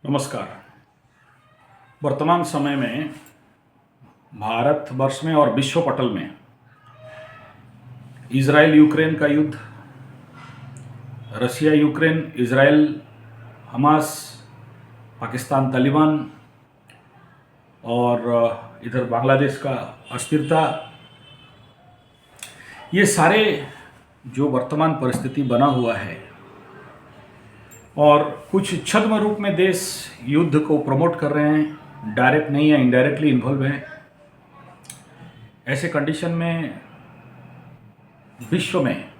नमस्कार। वर्तमान समय में भारतवर्ष में और विश्व पटल में इजराइल यूक्रेन का युद्ध, Russia Ukraine, Israel Hamas, Pakistan Taliban और इधर बांग्लादेश का अस्थिरता, ये सारे जो वर्तमान परिस्थिति बना हुआ है और कुछ छद्म रूप में देश युद्ध को प्रमोट कर रहे हैं, डायरेक्ट नहीं या इनडायरेक्टली इन्वॉल्व हैं। ऐसे कंडीशन में विश्व में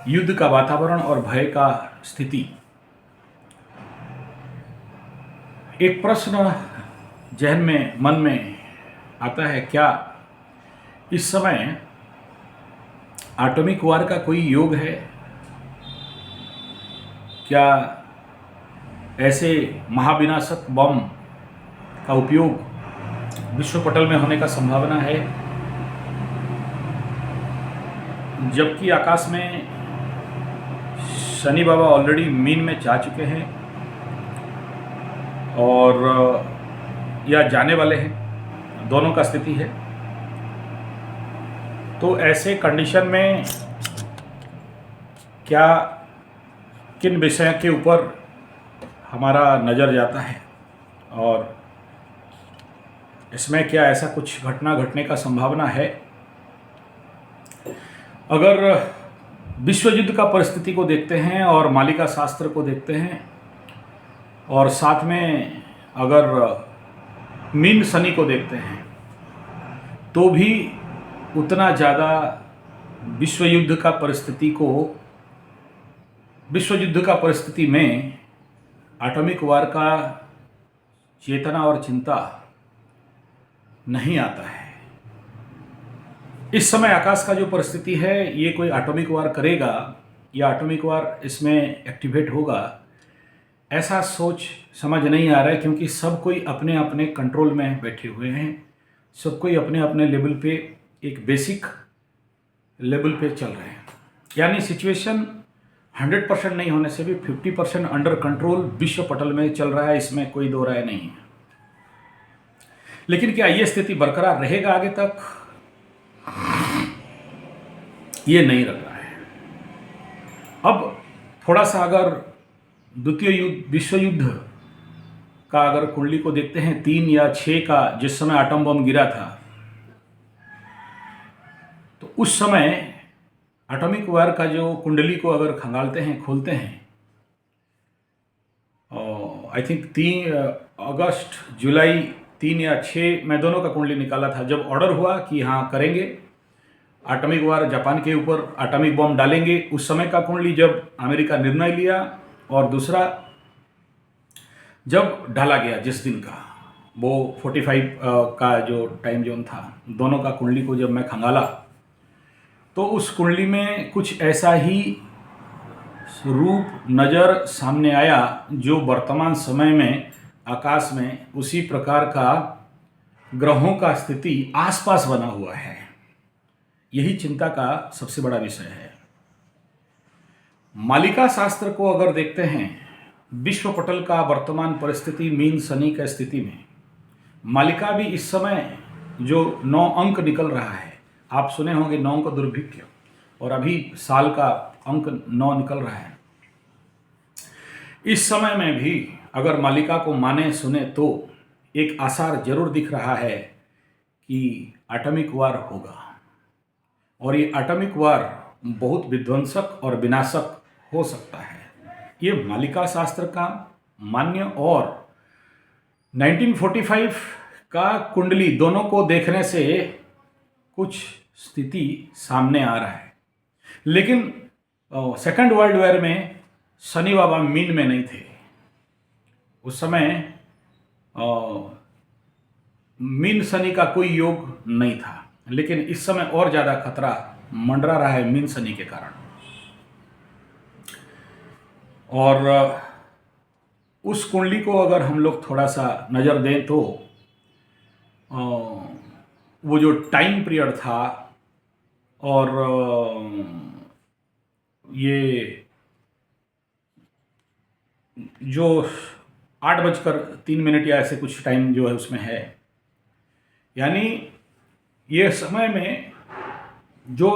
युद्ध का वातावरण और भय का स्थिति, एक प्रश्न जहन में मन में आता है, क्या इस समय एटॉमिक वार का कोई योग है? क्या ऐसे महाविनाशक बम का उपयोग विश्व पटल में होने का संभावना है? जबकि आकाश में शनि बाबा ऑलरेडी मीन में जा चुके हैं और या जाने वाले हैं, दोनों का स्थिति है। तो ऐसे कंडीशन में क्या किन विषयों के ऊपर हमारा नज़र जाता है और इसमें क्या ऐसा कुछ घटना घटने का संभावना है? अगर विश्व युद्ध का परिस्थिति को देखते हैं और मालिका शास्त्र को देखते हैं और साथ में अगर मीन शनि को देखते हैं, तो भी उतना ज़्यादा विश्व युद्ध का परिस्थिति में एटॉमिक वार का चेतना और चिंता नहीं आता है। इस समय आकाश का जो परिस्थिति है, ये कोई एटॉमिक वार करेगा या एटॉमिक वार इसमें एक्टिवेट होगा, ऐसा सोच समझ नहीं आ रहा है, क्योंकि सब कोई अपने अपने कंट्रोल में बैठे हुए हैं। सब कोई अपने अपने लेवल पे, एक बेसिक लेवल पे चल रहे हैं। यानी सिचुएशन 100% नहीं होने से भी 50% अंडर कंट्रोल विश्व पटल में चल रहा है, इसमें कोई दो राय नहीं है। लेकिन क्या ये स्थिति बरकरार रहेगा आगे तक? ये नहीं लग रहा है। अब थोड़ा सा अगर द्वितीय विश्व युद्ध का अगर कुंडली को देखते हैं, 3 या 6 का जिस समय आटम बम गिरा था, तो उस समय एटॉमिक वार का जो कुंडली को अगर खंगालते हैं, खोलते हैं, आई थिंक 3 अगस्त, जुलाई 3 या 6 मैं दोनों का कुंडली निकाला था। जब ऑर्डर हुआ कि हाँ करेंगे एटॉमिक वार, जापान के ऊपर एटॉमिक बम डालेंगे, उस समय का कुंडली जब अमेरिका निर्णय लिया, और दूसरा जब डाला गया जिस दिन का, वो 45 का जो टाइम जोन था, दोनों का कुंडली को जब मैं खंगाला, तो उस कुंडली में कुछ ऐसा ही रूप नज़र सामने आया जो वर्तमान समय में आकाश में उसी प्रकार का ग्रहों का स्थिति आसपास बना हुआ है। यही चिंता का सबसे बड़ा विषय है। मालिका शास्त्र को अगर देखते हैं, विश्व पटल का वर्तमान परिस्थिति मीन शनि का स्थिति में, मालिका भी इस समय जो 9 अंक निकल रहा है, आप सुने होंगे 9 का दुर्भिक्ष, और अभी साल का अंक 9 निकल रहा है। इस समय में भी अगर मालिका को माने सुने तो एक आसार जरूर दिख रहा है कि एटॉमिक वार होगा, और ये एटॉमिक वार बहुत विध्वंसक और विनाशक हो सकता है। ये मालिका शास्त्र का मान्य और 1945 का कुंडली, दोनों को देखने से कुछ स्थिति सामने आ रहा है। लेकिन सेकंड वर्ल्ड वॉर में शनि बाबा मीन में नहीं थे, उस समय मीन शनि का कोई योग नहीं था। लेकिन इस समय और ज़्यादा खतरा मंडरा रहा है मीन शनि के कारण। और उस कुंडली को अगर हम लोग थोड़ा सा नज़र दें तो वो जो टाइम पीरियड था और ये जो 8:03 या ऐसे कुछ टाइम जो है उसमें है। यानी ये समय में जो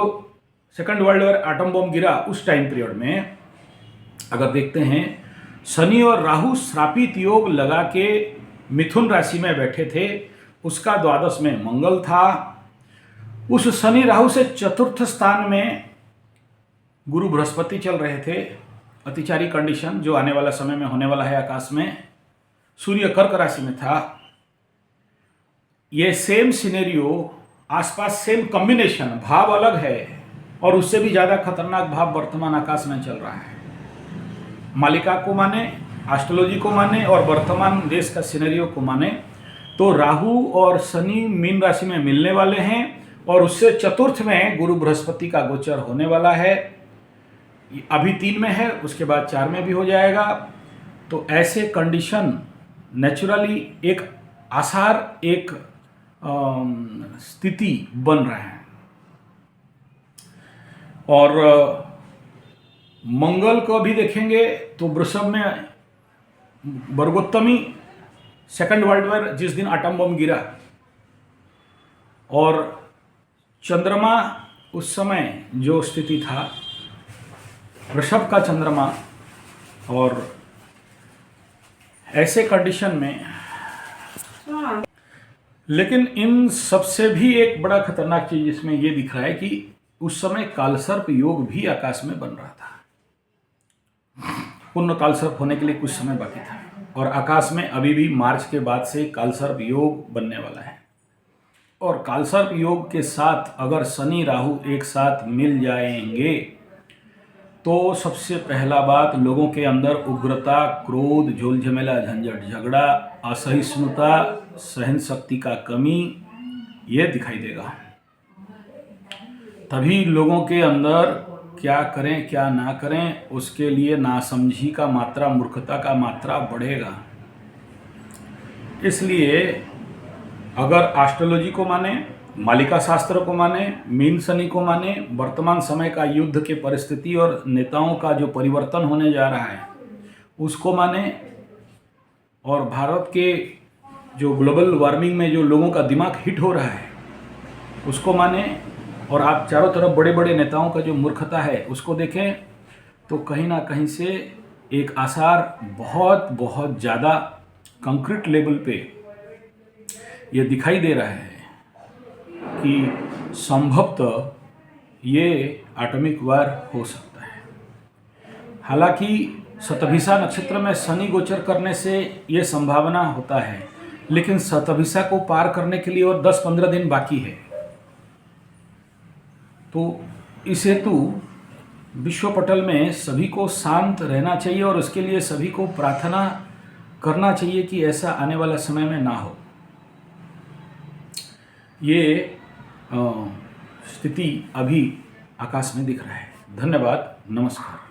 second world war atom bomb गिरा उस टाइम पीरियड में अगर देखते हैं, शनि और राहु श्रापित योग लगा के मिथुन राशि में बैठे थे। उसका द्वादश में मंगल था। उस शनि राहु से चतुर्थ स्थान में गुरु बृहस्पति चल रहे थे। अतिचारी कंडीशन जो आने वाला समय में होने वाला है आकाश में। सूर्य कर्क राशि में था। ये सेम सिनेरियो आसपास, सेम कॉम्बिनेशन, भाव अलग है और उससे भी ज़्यादा खतरनाक भाव वर्तमान आकाश में चल रहा है। मालिका को माने, एस्ट्रोलॉजी को माने और वर्तमान देश का सिनेरियो को माने तो राहु और शनि मीन राशि में मिलने वाले हैं और उससे चतुर्थ में गुरु बृहस्पति का गोचर होने वाला है। अभी 3 में है, उसके बाद 4 में भी हो जाएगा। तो ऐसे कंडीशन नेचुरली एक आसार, एक स्थिति बन रहा है। और मंगल को भी देखेंगे तो वृषभ में वर्गोत्तमी, सेकंड वर्ल्ड वॉर जिस दिन एटम बम गिरा, और चंद्रमा उस समय जो स्थिति था वृषभ का चंद्रमा। और ऐसे कंडीशन में लेकिन इन सबसे भी एक बड़ा खतरनाक चीज इसमें यह दिख रहा है कि उस समय कालसर्प योग भी आकाश में बन रहा था। पूर्ण कालसर्प होने के लिए कुछ समय बाकी था और आकाश में अभी भी मार्च के बाद से कालसर्प योग बनने वाला है। और कालसर्प योग के साथ अगर शनि राहु एक साथ मिल जाएंगे तो सबसे पहला बात, लोगों के अंदर उग्रता, क्रोध, झोल झमेला, झंझट, झगड़ा, असहिष्णुता, सहन शक्ति का कमी ये दिखाई देगा। तभी लोगों के अंदर क्या करें क्या ना करें उसके लिए नासमझी का मात्रा, मूर्खता का मात्रा बढ़ेगा। इसलिए अगर एस्ट्रोलॉजी को माने, मालिका शास्त्र को माने, मीन शनि को माने, वर्तमान समय का युद्ध के परिस्थिति और नेताओं का जो परिवर्तन होने जा रहा है उसको माने, और भारत के जो ग्लोबल वार्मिंग में जो लोगों का दिमाग हिट हो रहा है उसको माने, और आप चारों तरफ बड़े बड़े नेताओं का जो मूर्खता है उसको देखें तो कहीं ना कहीं से एक आसार बहुत बहुत ज़्यादा कंक्रीट लेवल पे ये दिखाई दे रहा है कि संभवतः ये एटॉमिक वार हो सकता है। हालांकि शतभिषा नक्षत्र में शनि गोचर करने से ये संभावना होता है, लेकिन शतभिषा को पार करने के लिए और 10-15 दिन बाकी है। तो इस हेतु विश्व पटल में सभी को शांत रहना चाहिए और उसके लिए सभी को प्रार्थना करना चाहिए कि ऐसा आने वाला समय में ना हो। ये स्थिति अभी आकाश में दिख रहा है। धन्यवाद, नमस्कार।